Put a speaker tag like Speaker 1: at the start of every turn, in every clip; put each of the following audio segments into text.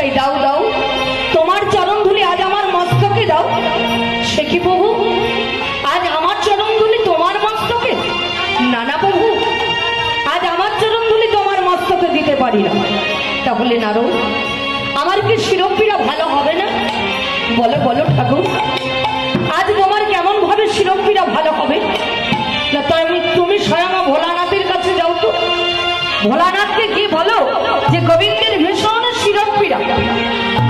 Speaker 1: তাই দাও দাও তোমার চরণ ধুলি আজ আমার মস্তকে দাও। সে কি প্রভু, আজ আমার চরণ ধুলি তোমার মস্তকে? না না প্রভু, আজ আমার চরণ ধুলি তোমার মস্তকে দিতে পারি না। তাহলে নারদ, আমার কি শিরোপীড়া ভালো হবে না? বলো বলো ঠাকুর, আজ তোমার কেমন ভাবে শিরোপীড়া ভালো হবে না? তাই তুমি স্বয়ং ভোলানাথের কাছে যাও তো, ভোলানাথকে কি বলো যে গোবিন্দের ভীষণ শিরোপীড়া,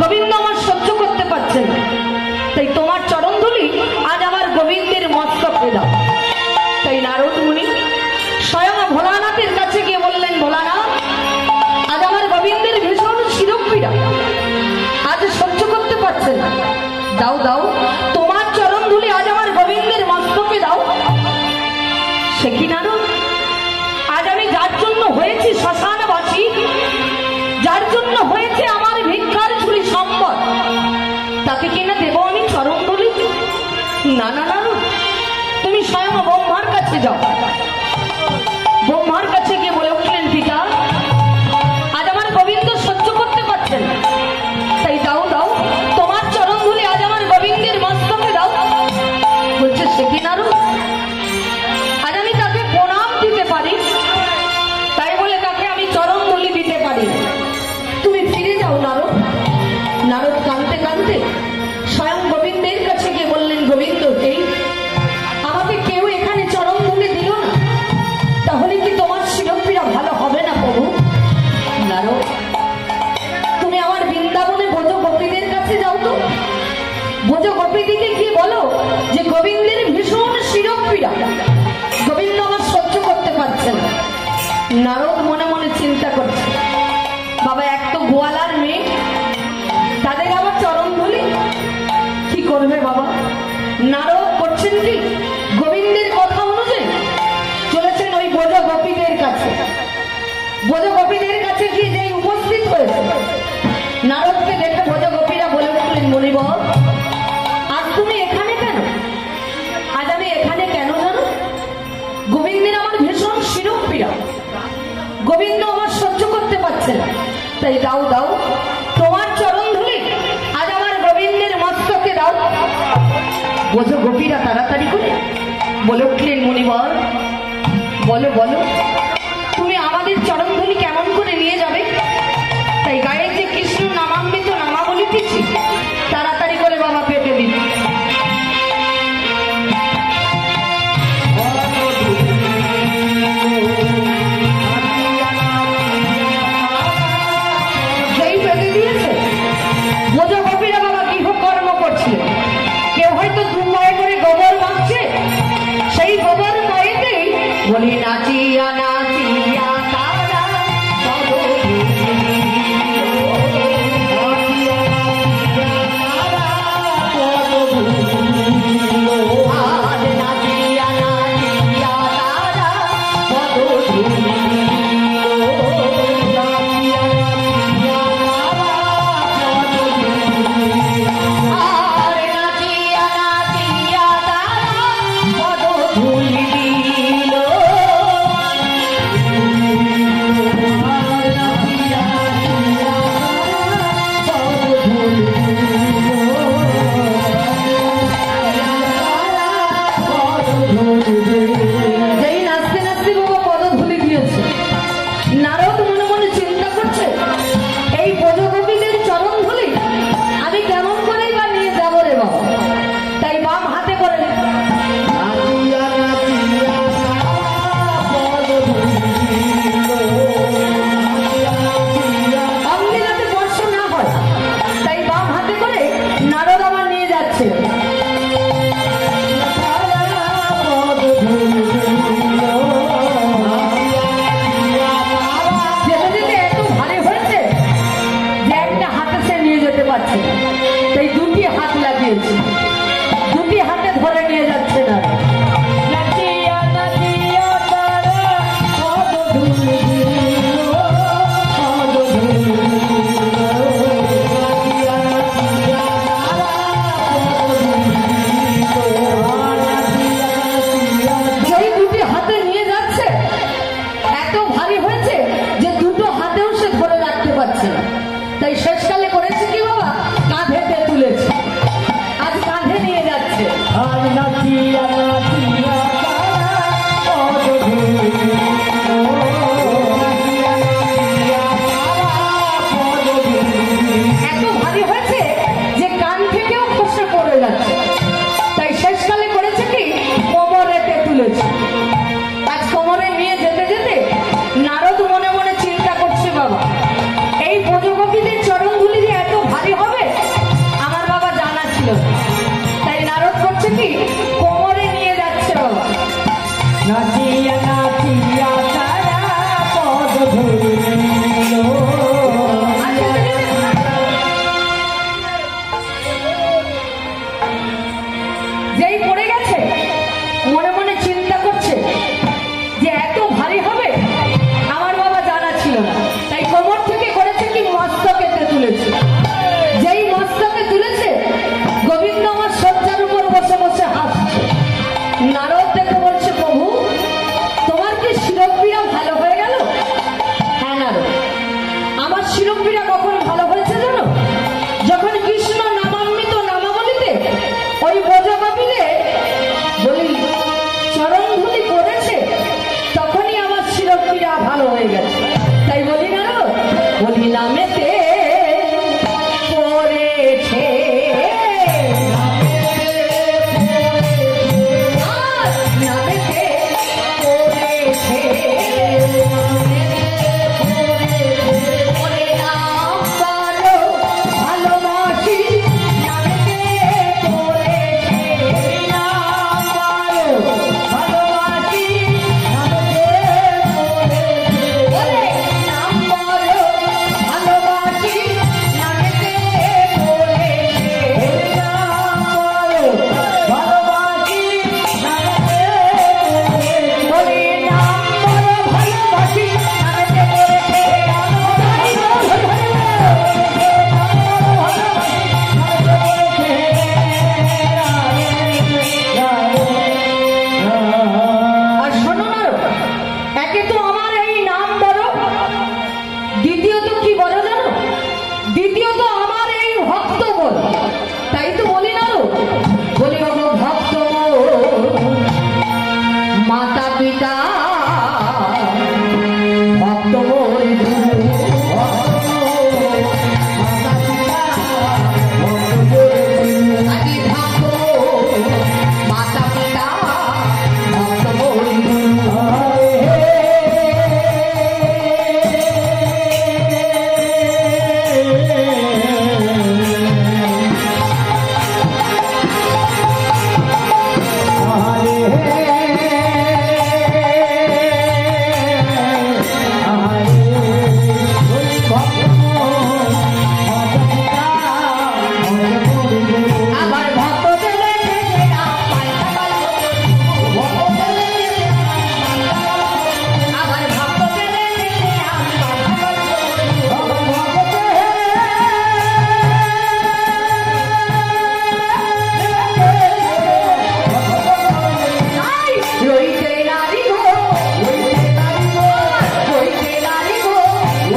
Speaker 1: গোবিন্দ আমার সহ্য করতে পারছে না, তাই তোমার চরণ ধুলি আজ আমার গোবিন্দের মস্তকে দাও। তাই নারদ মুনি স্বয়ং ভোলানাথের কাছে গিয়ে বললেন, ভোলানাথ, আজ আমার গোবিন্দের ভীষণ শিরোপীড়া, আজ সহ্য করতে পারছে না, দাও দাও তোমার চরণ ধুলি আজ আমার গোবিন্দের মস্তকে দাও। সে কি নারদ, আজ আমি যার জন্য হয়েছি শ্মশানবাসী, যার জন্য হয়েছে আমার ভিক্ষার ঝুলি সম্পদ, তাকে কিনা দেব আমি চরণ ধুলি? না না নারদ, তুমি স্বয়ং ব্রহ্মার কাছে যাও। ব্রহ্মার কাছে গিয়ে বলে উঠলেন, পিতা, আজ আমার গোবিন্দ সহ্য করতে পারছেন, তাই দাও দাও তোমার চরণ ধুলি আজ আমার গোবিন্দের মস্তকে দাও। বলছে, সে কি নারদ, আজ আমি তাকে প্রণাম দিতে পারি, তাই বলে তাকে আমি চরণ ধুলি দিতে পারি, তুমি ফিরে যাও নারদ। নারদ কাঁদতে কাঁদতে স্বয়ং গোবিন্দের কাছে গিয়ে বললেন, গোবিন্দ, এই আমাকে কেউ এখানে চরণ ধুলি দিল না, তাহলে কি তোমার শিরোপীড়া ভালো হবে না প্রভু? নারদ, তুমি আমার বৃন্দাবনে ব্রজ গোপীদের কাছে যাও তো, ব্রজ গোপীদিকে কি বলো যে গোবিন্দের ভীষণ শিরোপীড়া, গোবিন্দ আমার সহ্য করতে পারছে না। নারদ মনে মনে চিন্তা করছে, বাবা, এক তো গোয়ালার মেয়ে, তাদের আবার চরণ ধুলি, কি করবে বাবা? নারদ করছেন কি, গোবিন্দের কথা অনুযায়ী চলেছেন ওই ব্রজ গোপীদের কাছে। ব্রজ গোপীদের কাছে গিয়ে যেই উপস্থিত হয়েছে, নারদকে দেখে ব্রজ গোপীরা বলে উঠলেন, মুনিবর, আজ তুমি এখানে কেন? আজ আমি এখানে কেন জানো? গোবিন্দের আমার ভীষণ শিরোপীড়া, গোবিন্দ আমার সহ্য করতে পারছে না, তাই দাও দাও তোমার চরণ ধুলি আজ আমার গোবিন্দের মস্তকে দাও। ব্রজ গোপীরা তাড়াতাড়ি করে বলে উঠলেন, মুনিবর, বলো বলো তুমি আমাদের চরণ ধুলি কেমন করে নিয়ে যাবে? তাই গায়ে যে কৃষ্ণ নামামৃত নামাবলী দিচ্ছি, তাড়াতাড়ি করে বাবা পেটে দিন। যেই পেটে দিয়েছে, ব্রজ গোপীরা বাবা গৃহকর্ম করছিল, কেউ হয়তো দুময়ে করে গোবর মাখছে, সেই গোবর ময়েতেই বলি নাচিয়া নাচিয়া তারা তাই শেষকালে করে গোপীদের চরণ ধুলি যে এত ভারী হবে আমার বাবা জানা ছিল, তাই নারদ করছে কি কোমরে নিয়ে যাচ্ছে বাবা।
Speaker 2: নাচিয়া নাচিয়া তারা পদ ধরিল।
Speaker 1: যেই পড়ে গেছে মনে মনে চিন্তা করছে যে এত ভারী হবে আমার বাবা জানা ছিল না, তাই কোমর থেকে করেছে কি মস্তকেতে তুলেছে। যেই মস্তকে তুলেছে গোবিন্দ আমার শয্যার উপর বসে বসে হাসছে। নারদ দেখে বলছে প্রভু তোমার কি শিরোপীড়া ভালো হয়ে গেল? হ্যাঁ নারদ, আমার শিরোপীড়া কখন ভালো হয়েছে জানো? যখন কৃষ্ণ নামামৃত নামাবলিতে ওই ব্রজগোপীরে বলি চরণ ধুলি পড়েছে তখনই আমার শিরোপীড়া ভালো হয়ে গেছে। তাই বলি নারদ, বলি নামেতে পড়েছে নামেতে পড়েছে ওরে নাম বলো ভালোবাসি নামেতে পড়েছে নাম বলো ভালোবাসি ওরে নাম বলো ভালোবাসি নামেতে পড়েছে নাম বলো ভালোবাসি ওরে নাম বলো ভালোবাসি নামেতে আর শোনো না, একে তো আমার এই নাম বলো, দ্বিতীয়ত কি বলো জানো? দ্বিতীয়ত আমার এই ভক্ত বল। তাই তো বলি না, বলি ওগো ভক্ত মাতা পিতা ভক্ত বন্ধু আদি ভক্ত মাতা পিতা ভক্ত বন্ধু আবার ভক্তদের আবার ভক্তদের রইতে নারী গো রইতে নারী গো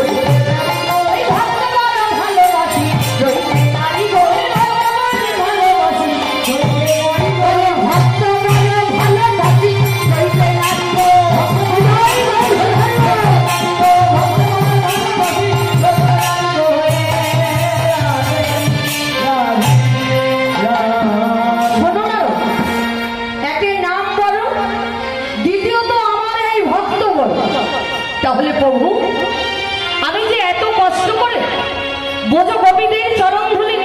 Speaker 1: ওই ভক্ত বড় ভালোবাসি রইতে নারী গো ভালোবাসি ওরে ভক্ত বড় ভালোবাসি রইতে নারী গো শোনো না, একে নাম বলো, দ্বিতীয়ত আমার এই ভক্ত বলো। তাহলে প্রভু আমি যে এত কষ্ট করে ব্রজগোপীদের চরণ ধুলি